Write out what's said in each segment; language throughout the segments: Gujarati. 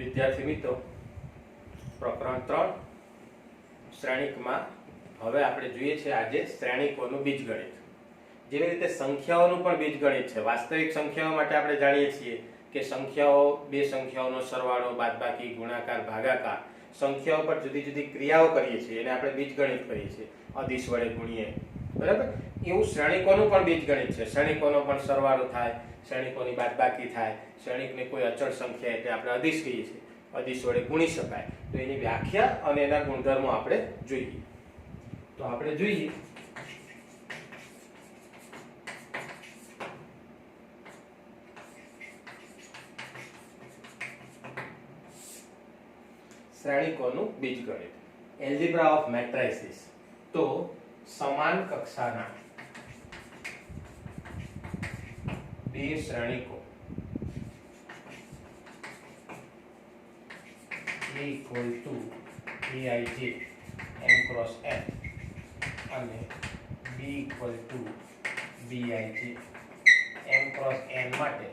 વિદ્યાર્થી મિત્રો, પ્રકરણ 3 શ્રેણિકમાં હવે આપણે જોઈએ છે આજે શ્રેણિકોનું બીજગણિત. જેવી રીતે સંખ્યાઓનું પણ બીજગણિત છે. વાસ્તવિક સંખ્યાઓ માટે આપણે જાણીએ છીએ કે સંખ્યાઓ, બે સંખ્યાઓનો સરવાળો, બાદબાકી, ગુણાકાર, ભાગાકાર, સંખ્યાઓ પર જુદી જુદી ક્રિયાઓ કરીએ છીએ એને આપણે બીજગણિત કહીએ છીએ. અદિશ વડે ગુણીએ, બરાબર. એવું શ્રેણિકોનું પણ બીજગણિત છે. શ્રેણિકોનો પણ સરવાળો થાય, શ્રેણિકોની બાદબાકી થાય, શ્રેણિકની કોઈ અચળ સંખ્યા એટલે આપણે અદિશ કહીએ છીએ, અદિશ વડે ગુણી શકાય. તો એની વ્યાખ્યા અને એના ગુણધર્મો આપણે જોઈએ. તો આપણે જોઈએ શ્રેણિકોનું બીજગણિત. Algebra of matrices. તો સમાન કક્ષાના બે શ્રેણિકો A equal to Aij m cross n અને B equal to Bij m cross n માટે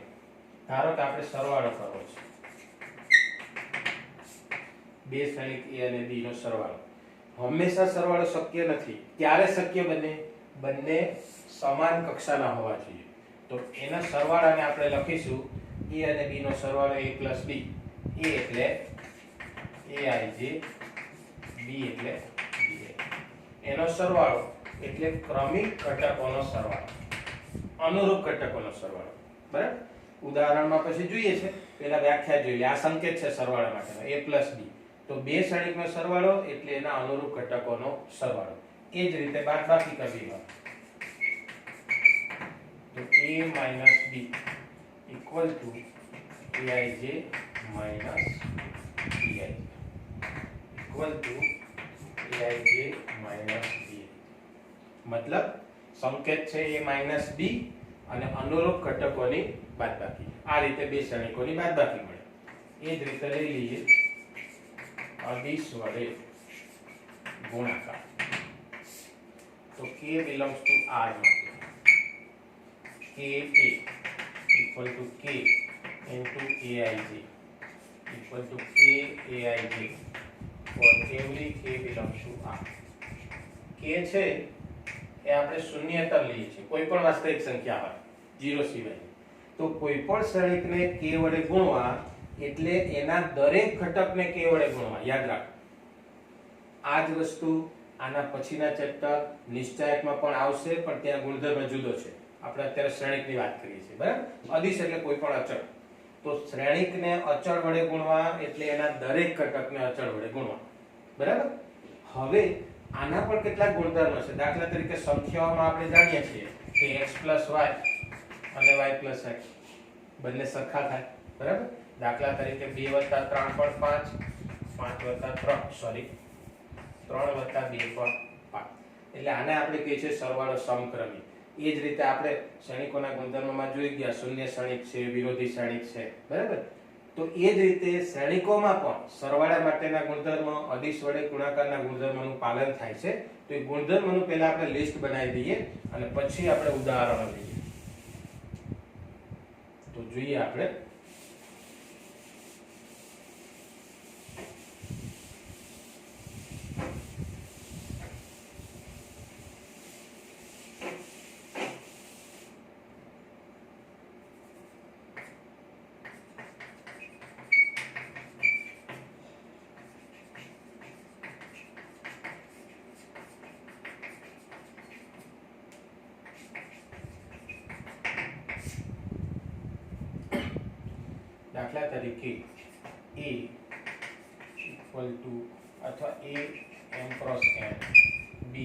ધારો કે આપણે સરવાળો કરવો છે. બે શ્રેણિક A અને B નો સરવાળો. હંમેશા સરવાળો શક્ય નથી. ક્યારે શક્ય બને? બંને સમાન કક્ષાના હોવા જોઈએ. તો એના સરવાળાને આપણે લખીશું A અને B નો સરવાળો A plus B. A એટલે Aij, B એટલે Bij. એનો સરવાળો એટલે ક્રમિક ઘટકોનો સરવાળો, અનુરૂપ ઘટકોનો સરવાળો, બરાબર. ઉદાહરણમાં પછી જોઈએ છે, પહેલા વ્યાખ્યા જોઈએ. આ સંકેત છે સરવાળા માટેનો, A plus B. તો બે શ્રેણિકનો સરવાળો એટલે એના અનુરૂપ ઘટકોનો સરવાળો. એ જ રીતે બાદબાકી કરવી હોય તો A minus B equal to Aij minus Bij equal to Aij minus B. મતલબ સંકેત છે A minus B અને અનુરૂપ ઘટકોની બાદબાકી. આ રીતે બે શ્રેણિકોની બાદબાકી મળે. એ જ રીતે લઈ લઈએ અદિશ વડે ગુણાકાર. તો K belongs to R માટે Ka equal to K into Aij equal to Kaij for every K belongs to R. K છે એ આપણે શૂન્યતર લઈએ છીએ કોઈ પણ વાસ્તવિક સંખ્યા હોય, 0 સિવાય. તો કોઈ પણ શ્રેણિકને K વડે ગુણવા એટલે એના દરેક ઘટકને K વડે ગુણવા. યાદ રાખો, આ જ વસ્તુ આના પછીના ચેપ્ટર નિશ્ચાયકમાં પણ આવશે, પણ ત્યાં ગુણધર્મ જુદો છે. આપણે અત્યારે શ્રેણિકની વાત કરીએ છીએ, બરાબર. અદિશ એટલે કોઈ પણ અચળ. તો શ્રેણિકને અચળ વડે ગુણવા એટલે એના દરેક ઘટકને અચળ વડે ગુણવા, બરાબર. હવે આના પણ કેટલાક ગુણધર્મ છે. દાખલા તરીકે સંખ્યાઓમાં આપણે જાણીએ છીએ કે x + y અને y + x બંને સરખા થાય, બરાબર. દાખલા તરીકે 2 + 3 પણ 5, 5 + 3 સોરી 3 + 2 પણ 5. એટલે આને આપણે કહીએ છીએ સરવાળો સમક્રમી. એ જ રીતે આપણે શ્રેણિકોના ગુણધર્મમાં જોઈ ગયા, શૂન્ય શ્રેણિક છે, વિરોધી શ્રેણિક છે, બરાબર. તો એ જ રીતે શ્રેણિકોમાં પણ સરવાળા માટેના ગુણધર્મ, અદિશ વડે ગુણાકારના ગુણધર્મનું પાલન થાય છે. તો એ ગુણધર્મનું પહેલા આપણે લિસ્ટ બનાવી દઈએ અને પછી આપણે ઉદાહરણો લઈએ. તો જોઈએ આપણે દાખલા તરીકે A equal to અથવા A m cross n, B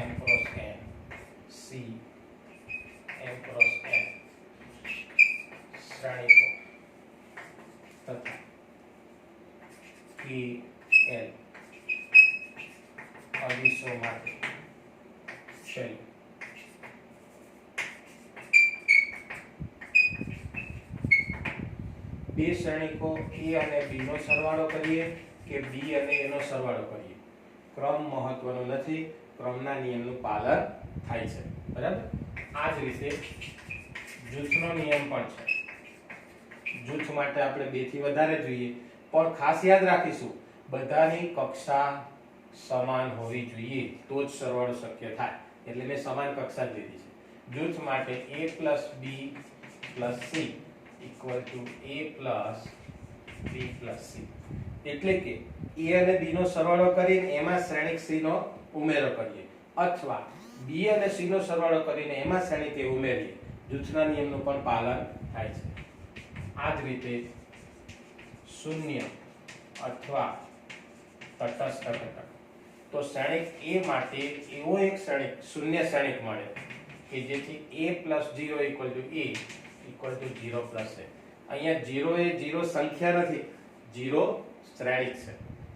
m cross n, C m cross n શ્રેણિકો તથા K L અદિશો માટે છે. બે શ્રેણિકો A અને B નો સરવાળો કરીએ કે B અને A નો સરવાળો કરીએ, ક્રમ મહત્વનો નથી, ક્રમના નિયમનું પાલન થાય છે, બરાબર. આ જ રીતે જૂથનો નિયમ પણ છે. જૂથ માટે આપણે 2 થી વધારે જોઈએ, પણ ખાસ યાદ રાખીશું બધાની કક્ષા સમાન હોવી જોઈએ તો જ સરવાળો શક્ય થાય, એટલે મેં સમાન કક્ષા જ લીધી છે. જૂથ માટે a + b + c = a + b + c, એટલે કે a અને b નો સરવાળો કરીને એમાં શ્રેણિક c નો ઉમેરો કરીએ, અથવા b અને c નો સરવાળો કરીને એમાં શ્રેણિક a ઉમેરીએ. જૂથના નિયમનું પણ પાલન થાય છે. આ જ રીતે શૂન્ય અથવા તટસ્થ ઘટક, તો શ્રેણિક a માટે એવો એક શ્રેણિક શૂન્ય શ્રેણિક મળે કે જેથી a + 0 = a = 0 + a. અહીંયા 0 એ 0 સંખ્યા નથી, 0 શ્રેણિક છે,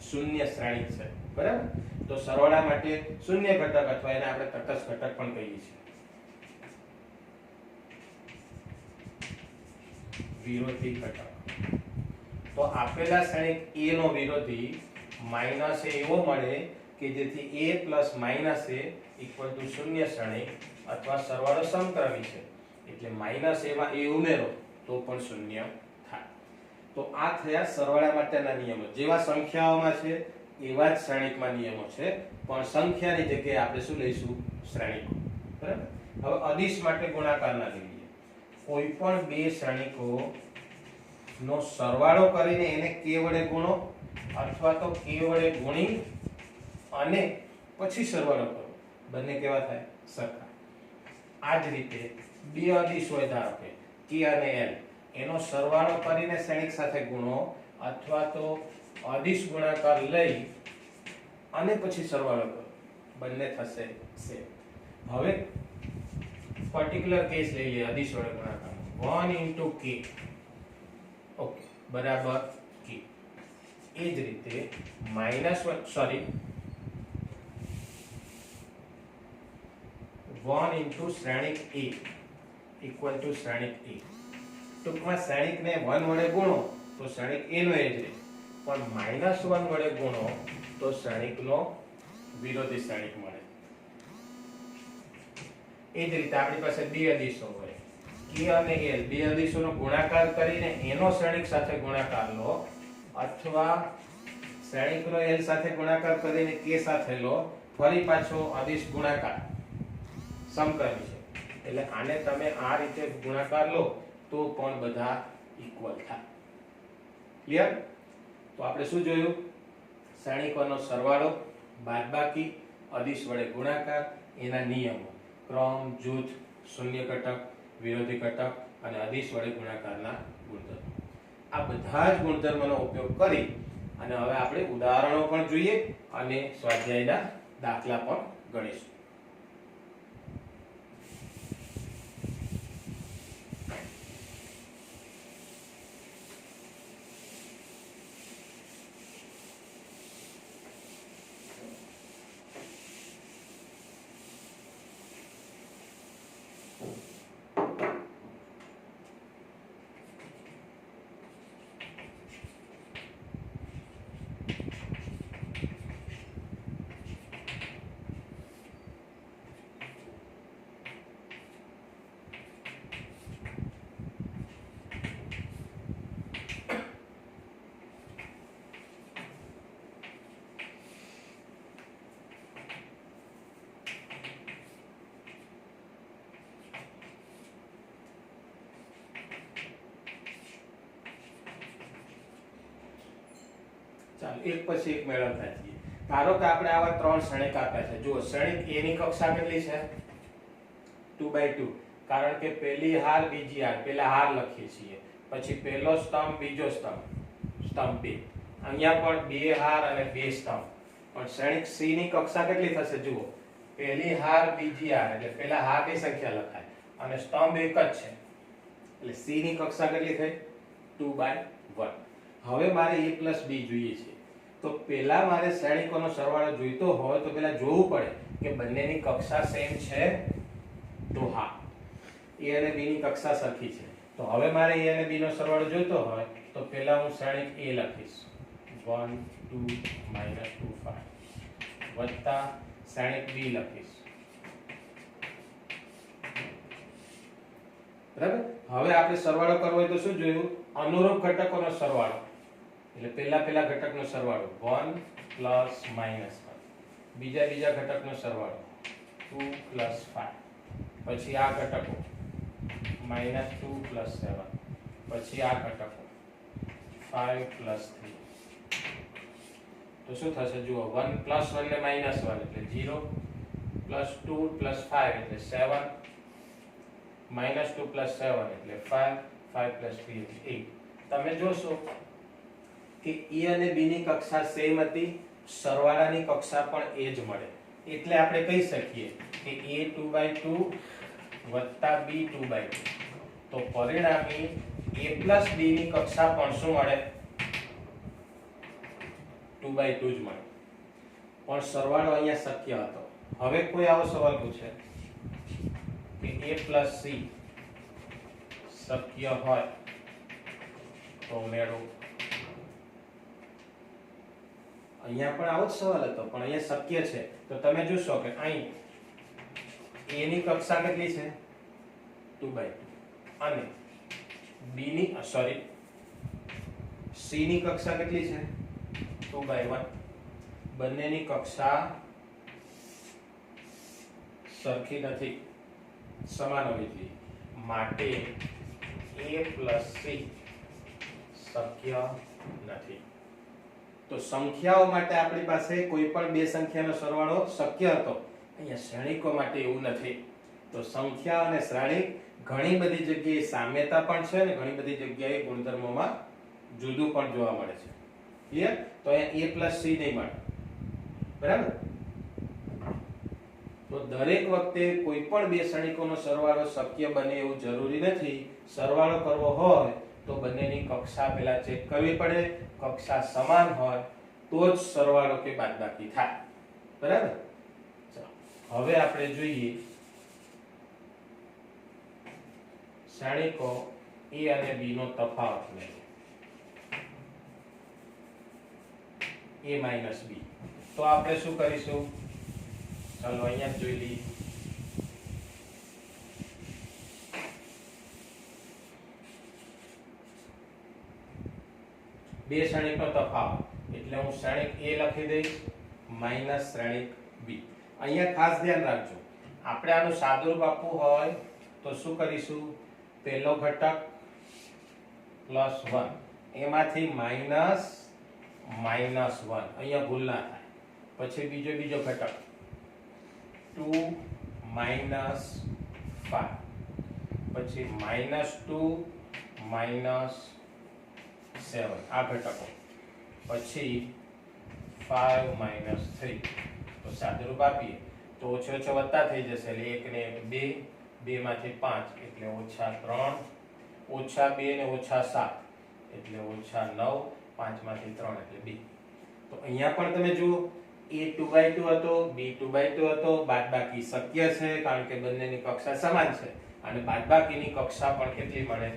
શૂન્ય શ્રેણિક છે, બરાબર. તો સરવાળા માટે શૂન્ય ઘટક અથવા એને આપણે તટસ્થ ઘટક પણ કહીએ છીએ. વિરોધી ઘટક, તો આપેલા શ્રેણિક a નો વિરોધી -a એવો મળે કે જેથી a + -a = શૂન્ય શ્રેણિક અથવા સરવાળો સમક્રમી છે, એટલે -a માં a ઉમેરો તો પણ શૂન્ય થાય. તો આ થયા સરવાળા માટેના નિયમો. જેવા સંખ્યાઓમાં છે એવા જ શ્રેણિકમાં નિયમો છે, પણ સંખ્યાની જગ્યાએ આપણે શું લઈશું? શ્રેણિકો, બરાબર. હવે અદિશ માટે ગુણાકારના લઈએ. કોઈ પણ બે શ્રેણિકો નો સરવાળો કરીને એને k વડે ગુણો અથવા તો k વડે ગુણી અને પછી સરવાળો કરો, બંને કેવા થાય? સરખા. આ જ રીતે બે અદિશ હોય, ધારો કે k અને l, એનો સરવાળો કરીને શ્રેણિક સાથે ગુણો અથવા તો અદિશ ગુણાકાર લઈ અને પછી સરવાળો કરો, બંને થશે સેમ. હવે પર્ટિક્યુલર કેસ લઈ લઈએ અદિશ વડે ગુણાકાર. 1 * k, ઓકે, બરાબર k. એ જ રીતે -1 શ્રેણિક a = શ્રેણિક a. ટૂંકમાં શ્રેણિકને 1 વડે ગુણો તો શ્રેણિક a નો એ જ રહે, પણ -1 વડે ગુણો તો શ્રેણિકનો વિરોધી શ્રેણિક મળે. એ જ રીતે આપણી પાસે બે અદિશો હોય, k અને l, બે અદિશોનો ગુણાકાર કરીને એનો શ્રેણિક સાથે ગુણાકાર લો અથવા શ્રેણિકનો l સાથે ગુણાકાર કરીને k સાથે લો, ફરી પાછો અદિશ ગુણાકાર સમક્રમી છે, એટલે આને તમે આ રીતે ગુણાકાર લો તો પણ બધા ઇક્વલ થાય. ક્લિયર? તો આપણે શું જોયું? શ્રેણિકોનો સરવાળો, બાદબાકી, અદિશ વડે ગુણાકાર, એના નિયમો, ક્રમ, જૂથ, શૂન્ય ઘટક, વિરોધી ઘટક અને અદિશ વડે ગુણાકારના ગુણધર્મો. આ બધા જ ગુણધર્મોનો ઉપયોગ કરી અને હવે આપણે ઉદાહરણો પણ જોઈએ અને સ્વાધ્યાયના દાખલા પણ ગણીશું. ચાલો એક પછી એક મેળવતા જઈએ. ધારો કે આપણે આવા ત્રણ શ્રેણિક આપ્યા છે. જુઓ, શ્રેણિક a ની કક્ષા કેટલી છે? 2/2, કારણ કે પહેલી હાર બીજી હાર, પહેલા હાર લખીએ છીએ, પછી પહેલો સ્તંભ બીજો સ્તંભ, સ્તંભ 2. અહીંયા પણ બે હાર અને બે સ્તંભ. પણ શ્રેણિક c ની કક્ષા કેટલી થશે? જુઓ, પહેલી હાર બીજી હાર, એટલે પહેલા હારની સંખ્યા લખાય અને સ્તંભ એક જ છે, એટલે c ની કક્ષા કેટલી થઈ? 2/1. હવે મારે a + b જોઈએ છે, તો પહેલા મારે શ્રેણિકોનો સરવાળો જોઈતો હોય તો પહેલા જોવું પડે કે બંનેની કક્ષા સેમ છે. તો હા, a અને b ની કક્ષા સરખી છે. તો હવે મારે a અને b નો સરવાળો જોઈતો હોય તો પહેલા હું શ્રેણિક a લખીશ, 1 2 -2 5, વત્તા શ્રેણિક b લખીશ, બરાબર. હવે આપણે સરવાળો કરવો હોય તો શું જોયું? અનુરૂપ ઘટકોનો સરવાળો. એટલે પહેલા ઘટકનો સરવાળો 1 પ્લસ માઇનસ 1, બીજા ઘટકનો સરવાળો 2 પ્લસ 5, પછી આ ઘટકો -2 પ્લસ 7, પછી આ ઘટકો 5 પ્લસ 3. તો શું થશે? જુઓ, 1 પ્લસ 1 ને માઇનસ 1 એટલે 0, પ્લસ 2 પ્લસ 5 એટલે 7, -2 પ્લસ 7 એટલે 5, 5 પ્લસ 3 એટલે 8. તમે જોશો કે એ અને બી ની કક્ષા સેમ હતી, સરવાળાની કક્ષા પણ એ જ મળે. એટલે આપણે કહી શકીએ કે a 2/2 વત્તા b 2/2. તો પરિણામી a પ્લસ b ની કક્ષા પણ શું મળે? 2/2 જ મળે. પણ સરવાળો અહીંયા શક્ય હતો. હવે કોઈ આવો સવાલ પૂછે કે a પ્લસ c શક્ય હોય તો મેળવો. અહીંયા પણ આવો જ સવાલ હતો, પણ અહીંયા શક્ય છે. તો તમે જોશો કે અહીં a ની કક્ષા કેટલી છે? 2/2, અને b ની c ની કક્ષા કેટલી છે? 2/1. બંનેની કક્ષા સરખી નથી, સમાન હોવી જોઈએ. માટે a પ્લસ c શક્ય નથી. તો સંખ્યાઓ માટે આપણી પાસે કોઈ પણ બે સંખ્યાનો સરવાળો શક્ય હતો. અહીંયા શ્રેણીકો માટે એવું નથી. તો સંખ્યા અને શ્રેણીક ઘણી બધી જગ્યાએ સામ્યતા પણ છે અને ઘણી બધી જગ્યાએ ગુણધર્મોમાં જુદું પણ જોવા મળે છે. ક્લિયર? તો અહીંયા a પ્લસ c નહીં મળે. બરાબર? તો દરેક વખતે કોઈ પણ બે શ્રેણીકોનો સરવાળો શક્ય બને એવું જરૂરી નથી. સરવાળો કરવો હોય તો બંનેની કક્ષા પહેલા ચેક કરવી પડે. કક્ષા સમાન હોય તો જ સરવાળો કે બાદબાકી થાય. બરાબર? ચાલો હવે આપણે જોઈએ શ્રેણીકો a અને b નો તફાવત લઈએ. a minus b. તો આપણે શું કરીશું? ચાલો અહીંયા જોઈ લઈએ. બે શ્રેણીકનો તફાવત એટલે હું શ્રેણીક a લખી દઈશ માઈનસ શ્રેણીક b. અહીંયા ખાસ ધ્યાન રાખજો, આપણે આનું સાદુરૂપ આપવું હોય તો શું કરીશું? પહેલો ઘટક પ્લસ 1, એમાંથી માઈનસ -1, અહીંયા ભૂલ ના થાય. પછી બીજો ઘટક 2 માઈનસ 5, પછી -2 માઈનસ 7 આ ઘટકો, પછી 5 માઈનસ 3. તો સાદુરૂપ આપીએ તો ઓછો વત્તા થઈ જશે એટલે 1 ને 2, 2 માંથી 5 એટલે -3, -2 ને -7 એટલે -9, 5 માંથી 3 એટલે 2. તો અહીંયા પણ તમે જુઓ a 2/2 હતો, b 2/2 હતો. બાદબાકી શક્ય છે કારણ કે બંનેની કક્ષા સમાન છે, અને બાદબાકીની કક્ષા પણ કેટલી મળે?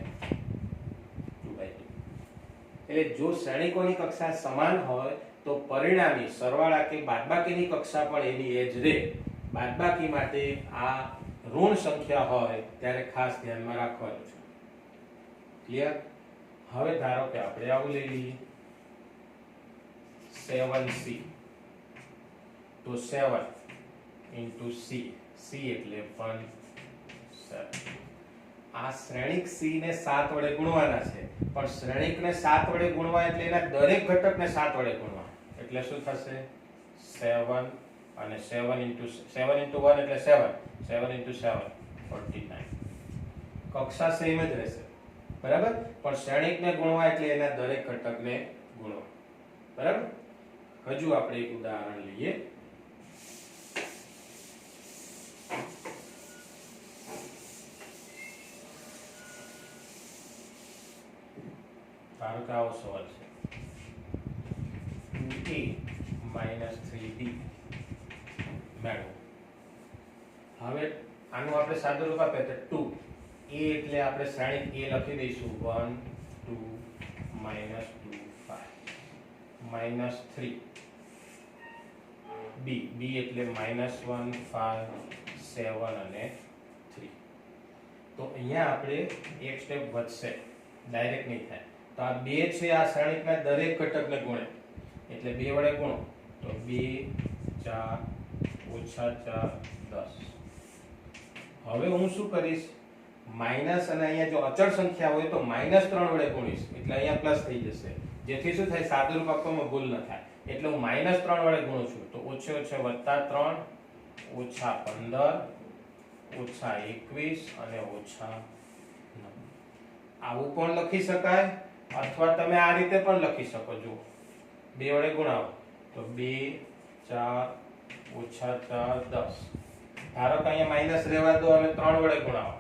2/2. એટલે જો શ્રેણીકોની કક્ષા સમાન હોય તો પરિણામી સરવાળા કે બાદબાકીની કક્ષા પણ એની એ જ રહે. બાદબાકી માટે આ ઋણ સંખ્યા હોય ત્યારે ખાસ ધ્યાનમાં રાખવાનું છે. ક્લિયર? હવે ધારો કે આપણે આવું લઈ લઈએ 7c. તો 7 into c, c એટલે 1 7. આ શ્રેણીક c ને 7 વડે ગુણવાના છે, પણ શ્રેણીકને 7 વડે ગુણવા એટલે એના દરેક ઘટકને 7 વડે ગુણવા. એટલે શું થશે? 7 અને 7 into 1 એટલે 7, 7 into 7 49. કક્ષા સેમ જ રહેશે. બરાબર? પણ શ્રેણીકને ગુણવા એટલે એના દરેક ઘટકને ગુણવા. બરાબર? હજુ આપણે એક ઉદાહરણ લઈએ. ધારો કે આવો સવાલ છે 2a minus 3b મેળવો. હવે આનું આપણે સાદુરૂપ આપીએ તો 2 a એટલે આપણે શ્રેણીક a લખી દઈશું 1 2 -2 5 -3 b એટલે -1 5 7 અને 3. તો અહીંયા આપણે એક સ્ટેપ વધશે, ડાયરેક્ટ નહીં થાય. તો આ 2 છે આ શ્રેણિકના દરેક ઘટકને ગુણે એટલે 2 વડે ગુણો તો 2 4 ઓછા 4 10. હવે હું શું કરીશ, માઈનસ અને અહીંયા જો અચળ સંખ્યા હોય તો -3 વડે ગુણીશ એટલે અહીંયા પ્લસ થઈ જશે, જેથી શું થાય સાદુરૂપ આપવામાં ભૂલ ન થાય. એટલે હું -3 વડે ગુણું છું તો ઓછે ઓછે +3 ઓછા 15 ઓછા 21 અને ઓછા 9. આવું પણ લખી શકાય અથવા તમે આ રીતે પણ લખી શકો છો. 2 વડે ગુણાવો તો 2 4 ઓછા 4 10. ધારો કે અહીંયા માઈનસ રહેવા દો અને 3 વડે ગુણાવો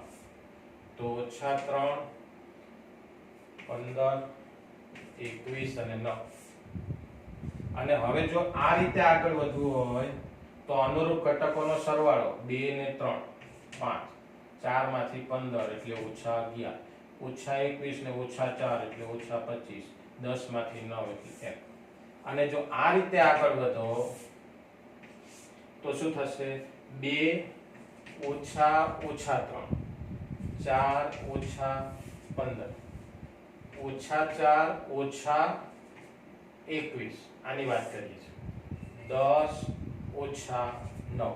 તો ઓછા 3 15 21 અને 9. અને હવે જો આ રીતે આગળ વધવું હોય તો અનુરૂપ ઘટકોનો સરવાળો 2 ને 3 5, 4 માંથી 15 એટલે ઓછા 11, ઓછા 21 ને ઓછા 4 એટલે ઓછા 25, 10 માંથી 9 એટલે 1. અને જો આ રીતે આગળ વધો તો શું થશે, 2 ઓછા ઓછા 3, 4 ઓછા 15, ઓછા 4 ઓછા 21, આની વાત કરીએ છીએ, 10 ઓછા 9,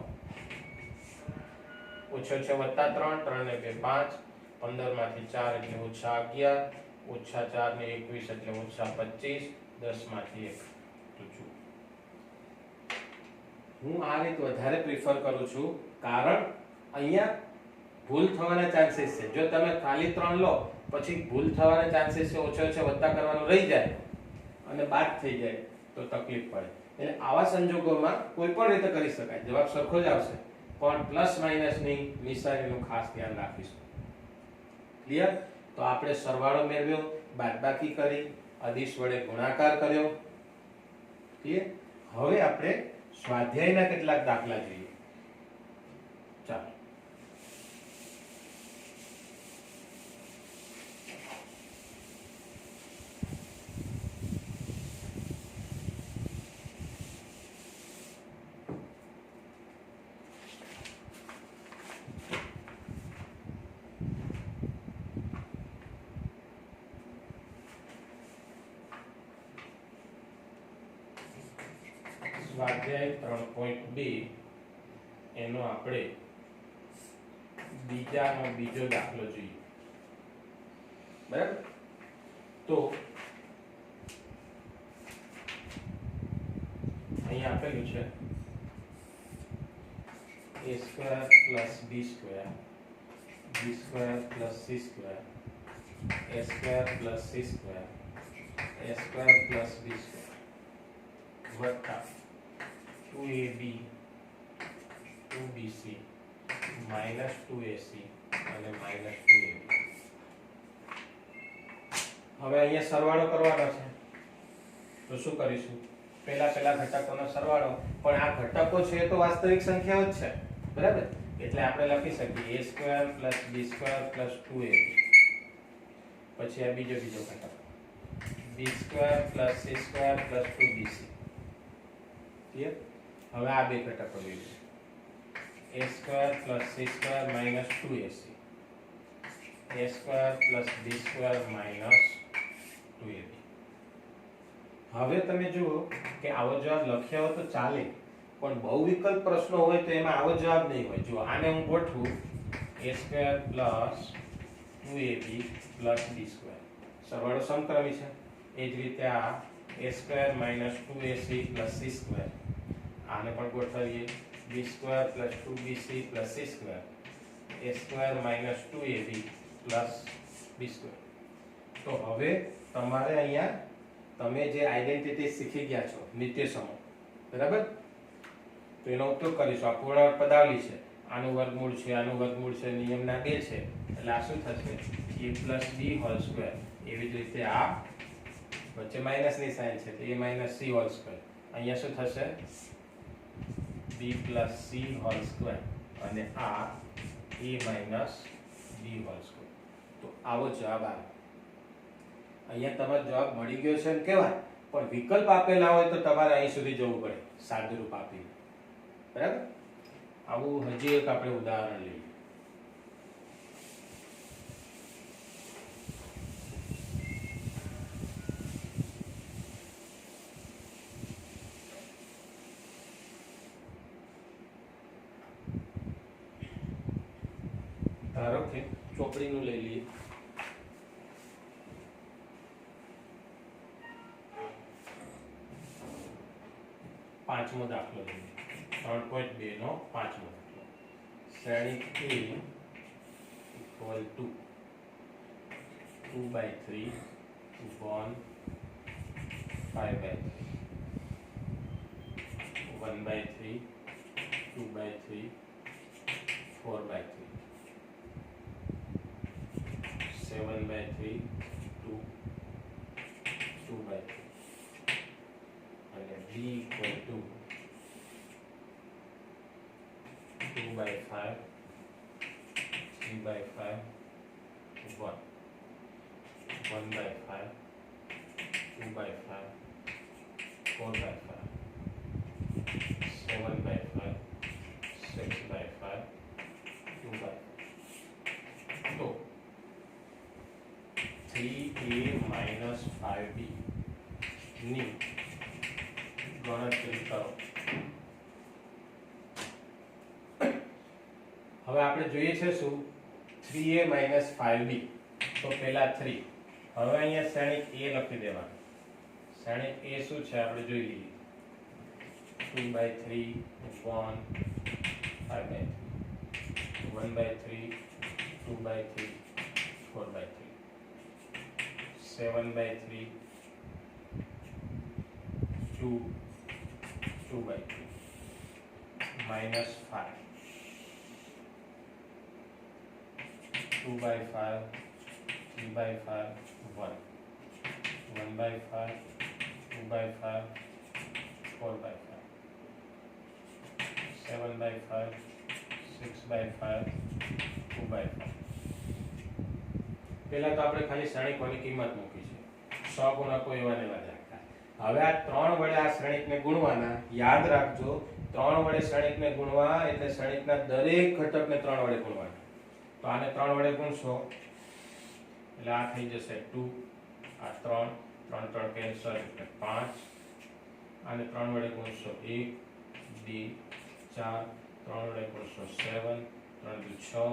ઓછે ઓછે વત્તા 3, 3 ને 2 5, 15 માંથી 4 એટલે ઓછા 11, ઓછા 4 ને 21 એટલે ઓછા 25, 10 માંથી 1. તો હું આ રીત વધારે પ્રિફર કરું છું કારણ અહીંયા ભૂલ થવાના ચાન્સીસ છે. જો તમે ખાલી 3 લો પછી ભૂલ થવાના ચાન્સીસ છે, ઓછે ઓછે વત્તા કરવાનું રહી જાય અને બાદ થઈ જાય તો તકલીફ પડે. એટલે આવા સંજોગોમાં કોઈ પણ રીતે કરી શકાય, જવાબ સરખો જ આવશે, પણ પ્લસ માઇનસની નિશાનીનું ખાસ ધ્યાન રાખીશું. ક્લિયર? તો આપણે સરવાળો મેળવ્યો, બાદબાકી કરી, અદિશ વડે ગુણાકાર કર્યો. ક્લિયર? હવે આપણે સ્વાધ્યાયના કેટલાક દાખલા જોઈએ. ચાલો. સ્વાધ્યાય 3.2 એનો આપણે બીજો દાખલો જોઈએ. બરાબર? તો અહીંયા આપેલું છે a² + b² b² + c² a² + c² a² + b² વત્તા 2ab 2bc -2ac અને -2ab. હવે અહીંયા સરવાળો કરવાનો છે તો શું કરીશું, પહેલા ઘટકોનો સરવાળો, પણ આ ઘટકો છે એ તો વાસ્તવિક સંખ્યાઓ જ છે. બરાબર? એટલે આપણે લખી શકીએ a² + b² + 2ab. પછી આ બીજો ઘટક b² + c² + 2bc. ક્લિયર? હવે આ બે ઘટકો લઈએ, a² + c² - 2ac, a² + b² - 2ab. હવે તમે જુઓ કે આવો જવાબ લખ્યો હોય તો ચાલે, પણ બહુ વિકલ્પ પ્રશ્નો હોય તો એમાં આવો જવાબ નહીં હોય. જો આને હું ગોઠવું a² + 2ab + b², સરવાળો સમક્રમી છે. એ જ રીતે આ a² - 2ac + c², આને પણ ગોઠવીએ b² + 2bc + c², a² - 2ab + b². તો હવે તમારે અહીંયા તમે જે આઈડેન્ટિટી શીખી ગયા છો નિત્યસમો, બરાબર, તો એનો ઉપયોગ કરીશું. આ પૂર્ણાંક પદાવલી છે, આનું વર્ગમૂળ છે, આનું વર્ગમૂળ છે, નિયમના 2 છે, એટલે આ શું થશે a+b². એવી જ રીતે આ વચ્ચે માઈનસની સાઇન છે તો a-c². અહીંયા શું થશે b+c² અને આ a-b². તો આવો જવાબ આવે. અહીંયા તમારો જવાબ મળી ગયો છે એમ કહેવાય, પણ વિકલ્પ આપેલા હોય તો તમારે અહીં સુધી જવું પડે સાદુરૂપ આપીને. બરાબર? આવું હજી એક આપણે ઉદાહરણ લઈએ. ધારો કે ચોપડીનું લઈ લઈએ. પાંચમો દાખલો લઈએ. 3.2 નો પાંચમો દાખલો. શ્રેણી A equal to 2/3 1 5/3 1/3 2/3 4/3 7/3 2 2/3 અને B equal to 2/5 3/5 1 1/5 2/5 4/5 7/5 6/5 2/5 તો 3a - 5b ની ગણતરી કરો. હવે આપણે જોઈએ છે શું 3a - 5b. તો પહેલા 3. હવે અહીંયા શ્રેણિક a લખી દેવાનું. શ્રેણિક a શું છે આપણે જોઈ લઈએ. 2/3 1 5/3 1/3 2/3 4/3 7/3 2 2/3 -5 2/5 3/5 1 1/5 2/5 4/5 7/5 6/5 2/5. પહેલા તો આપણે ખાલી શ્રેણિકોની કિંમત મૂકી છે. સહગુણકો એવા ને એવા રાખતા. હવે આ 3 વડે આ શ્રેણિકને ગુણવાના. યાદ રાખજો 3 વડે શ્રેણિકને ગુણવા એટલે શ્રેણિકના દરેક ઘટકને 3 વડે ગુણવાના. તો આને 3 વડે ગુણશો એટલે આ થઈ જશે 2 આ 3 3 3 કેન્સલ એટલે 5 આને 3 વડે ગુણશો 1 2 4 3 વડે ગુણશો 7 3 2 6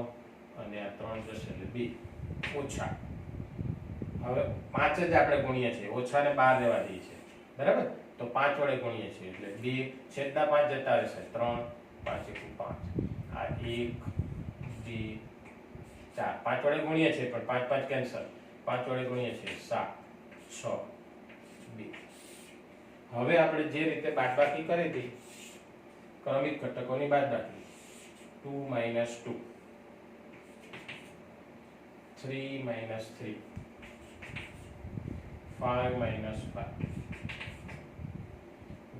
અને આ 3 જશે એટલે 2 ઓછા. હવે 5 જ આપણે ગુણીએ છીએ. ઓછા ને બહાર લેવા દઈએ છીએ. બરાબર? તો 5 વડે ગુણીએ છીએ એટલે 2 છેદના 5 જતા રહેશે 3 5 1 5 આ 1 2 4 5 વડે ગુણીએ છીએ પણ 5 5 કેન્સલ 5 વડે ગુણીએ છીએ 7 6 2. હવે આપણે જે રીતે બાદબાકી કરી હતી ક્રમિક ઘટકોની બાદબાકી 2 - 2 3 - 3 5 - 5 1 -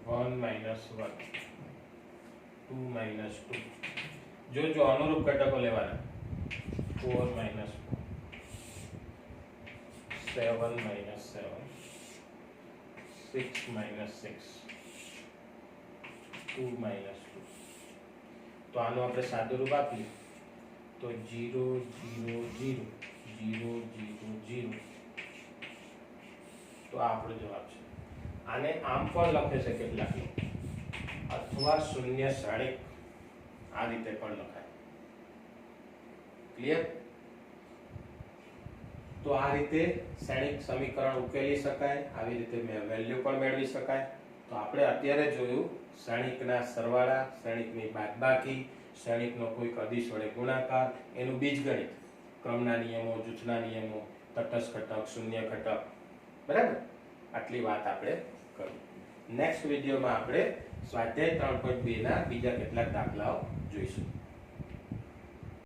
1 2 - 2 જો અનુરૂપ ઘટકો લેવાના 4 - 4 7 - 7 6 - 6 2 - 2. તો આનું આપણે સાદું રૂપ આપીએ તો 0 0 0 0 0 0. તો આ આપણો જવાબ છે. આને આમ પણ લખે છે કેટલાક લોકો અથવા શૂન્ય શ્રેણિક આ રીતે પણ લખાય. ક્લિયર? તો આ રીતે શ્રેણિક સમીકરણ ઉકેલી શકાય. આવી રીતે વેલ્યુ પણ મેળવી શકાય. તો આપણે અત્યારે જોયું શ્રેણિકના સરવાળા, શ્રેણિકની બાદબાકી, શ્રેણિકનો કોઈક અદિશ વડે ગુણાકાર, એનું બીજગણિત, ક્રમના નિયમો, જૂથના નિયમો, તટસ્થ ઘટક, શૂન્ય ઘટક. બરાબર? આટલી વાત આપણે કરી. નેક્સ્ટ વિડીયોમાં આપણે સ્વાધ્યાય 3.2 ના બીજા કેટલાક દાખલાઓ જોઈશું.